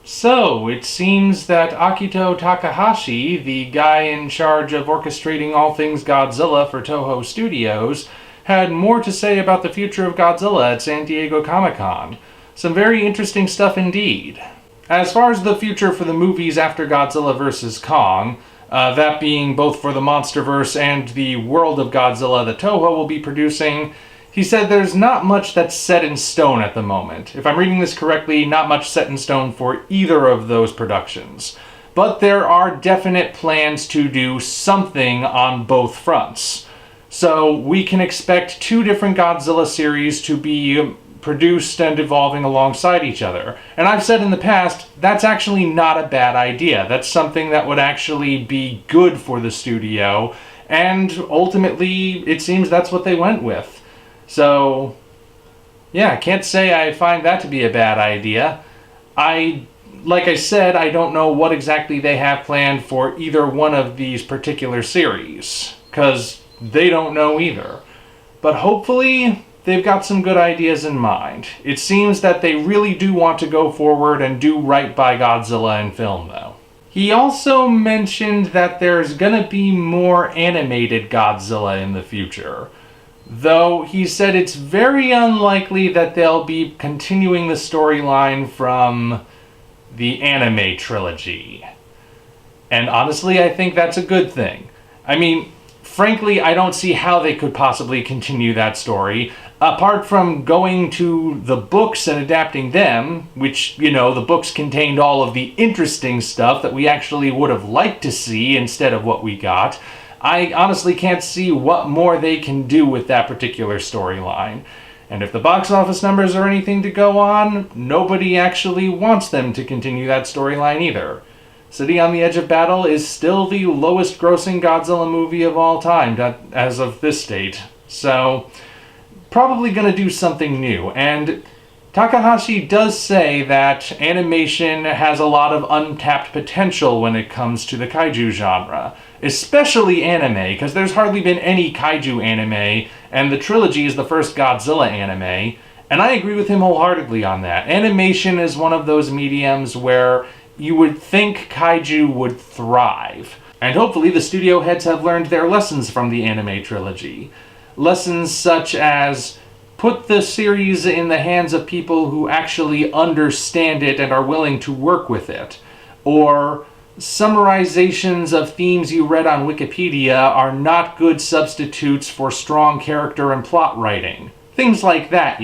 So, it seems that Akito Takahashi, the guy in charge of orchestrating all things Godzilla for Toho Studios, had more to say about the future of Godzilla at San Diego Comic-Con. Some very interesting stuff indeed. As far as the future for the movies after Godzilla vs. Kong, that being both for the MonsterVerse and the world of Godzilla that Toho will be producing, he said there's not much that's set in stone at the moment. If I'm reading this correctly, not much set in stone for either of those productions. But there are definite plans to do something on both fronts. So we can expect two different Godzilla series to be produced and evolving alongside each other. And I've said in the past, that's actually not a bad idea. That's something that would actually be good for the studio, and ultimately, it seems that's what they went with. So, yeah, I can't say I find that to be a bad idea. Like I said, I don't know what exactly they have planned for either one of these particular series, because they don't know either. But hopefully, they've got some good ideas in mind. It seems that they really do want to go forward and do right by Godzilla in film, though. He also mentioned that there's gonna be more animated Godzilla in the future. Though he said it's very unlikely that they'll be continuing the storyline from the anime trilogy. And honestly, I think that's a good thing. I mean, frankly, I don't see how they could possibly continue that story, apart from going to the books and adapting them, which, the books contained all of the interesting stuff that we actually would have liked to see instead of what we got. I honestly can't see what more they can do with that particular storyline. And if the box office numbers are anything to go on, nobody actually wants them to continue that storyline either. City on the Edge of Battle is still the lowest grossing Godzilla movie of all time as of this date. So, probably gonna do something new. And Takahashi does say that animation has a lot of untapped potential when it comes to the kaiju genre. Especially anime, because there's hardly been any kaiju anime, and the trilogy is the first Godzilla anime, and I agree with him wholeheartedly on that. Animation is one of those mediums where you would think kaiju would thrive. And hopefully the studio heads have learned their lessons from the anime trilogy. Lessons such as put the series in the hands of people who actually understand it and are willing to work with it. Or summarizations of themes you read on Wikipedia are not good substitutes for strong character and plot writing. Things like that,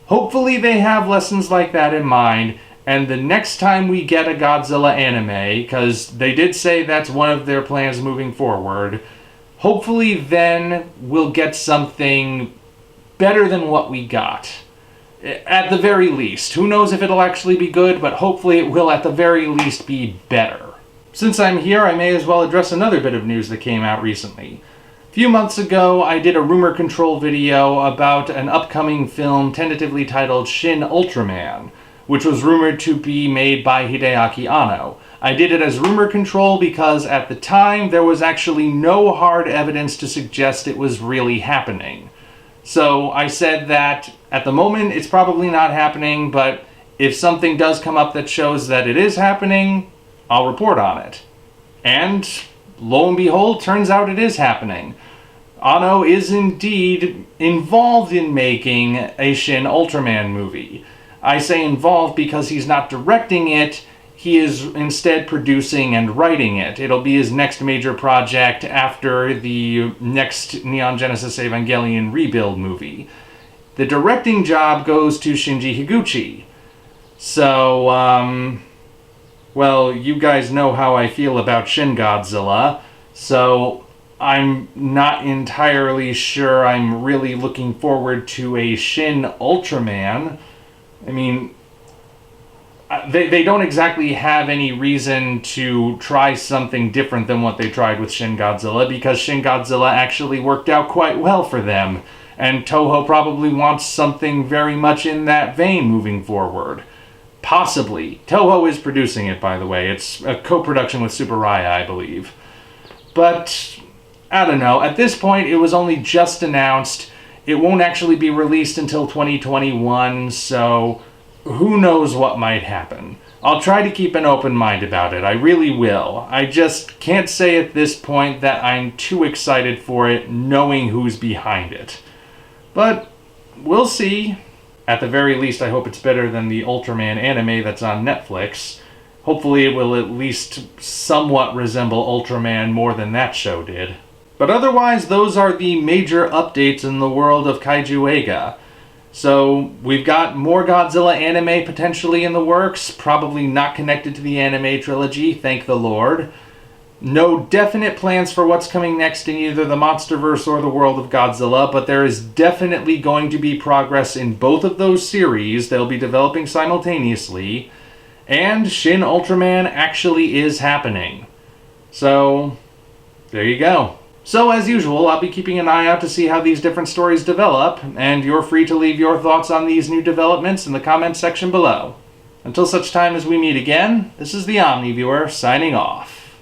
Hopefully they have lessons like that in mind, and the next time we get a Godzilla anime, because they did say that's one of their plans moving forward, hopefully then we'll get something better than what we got. At the very least. Who knows if it'll actually be good, but hopefully it will at the very least be better. Since I'm here, I may as well address another bit of news that came out recently. A few months ago, I did a rumor control video about an upcoming film tentatively titled Shin Ultraman, which was rumored to be made by Hideaki Anno. I did it as rumor control because at the time there was actually no hard evidence to suggest it was really happening. So I said that at the moment it's probably not happening, but if something does come up that shows that it is happening, I'll report on it. And lo and behold, turns out it is happening. Anno is indeed involved in making a Shin Ultraman movie. I say involved because he's not directing it, he is instead producing and writing it. It'll be his next major project after the next Neon Genesis Evangelion rebuild movie. The directing job goes to Shinji Higuchi. So, well, you guys know how I feel about Shin Godzilla, so I'm not entirely sure I'm really looking forward to a Shin Ultraman. I mean, they don't exactly have any reason to try something different than what they tried with Shin Godzilla, because Shin Godzilla actually worked out quite well for them, and Toho probably wants something very much in that vein moving forward. Possibly. Toho is producing it, by the way. It's a co-production with Tsuburaya, I believe. But, I don't know. At this point, it was only just announced. It won't actually be released until 2021, so who knows what might happen. I'll try to keep an open mind about it, I really will. I just can't say at this point that I'm too excited for it, knowing who's behind it. But we'll see. At the very least, I hope it's better than the Ultraman anime that's on Netflix. Hopefully it will at least somewhat resemble Ultraman more than that show did. But otherwise, those are the major updates in the world of Kaiju Eiga. So, we've got more Godzilla anime potentially in the works, probably not connected to the anime trilogy, thank the Lord. No definite plans for what's coming next in either the MonsterVerse or the world of Godzilla, but there is definitely going to be progress in both of those series. They'll be developing simultaneously. And Shin Ultraman actually is happening. So, there you go. So, as usual, I'll be keeping an eye out to see how these different stories develop, and you're free to leave your thoughts on these new developments in the comments section below. Until such time as we meet again, this is the Omni Viewer, signing off.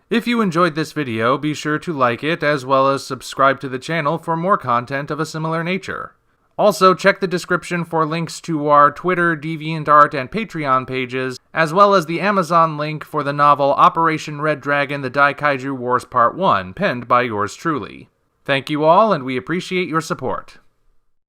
If you enjoyed this video, be sure to like it, as well as subscribe to the channel for more content of a similar nature. Also, check the description for links to our Twitter, DeviantArt, and Patreon pages, as well as the Amazon link for the novel Operation Red Dragon: The Daikaiju Wars Part 1, penned by yours truly. Thank you all, and we appreciate your support.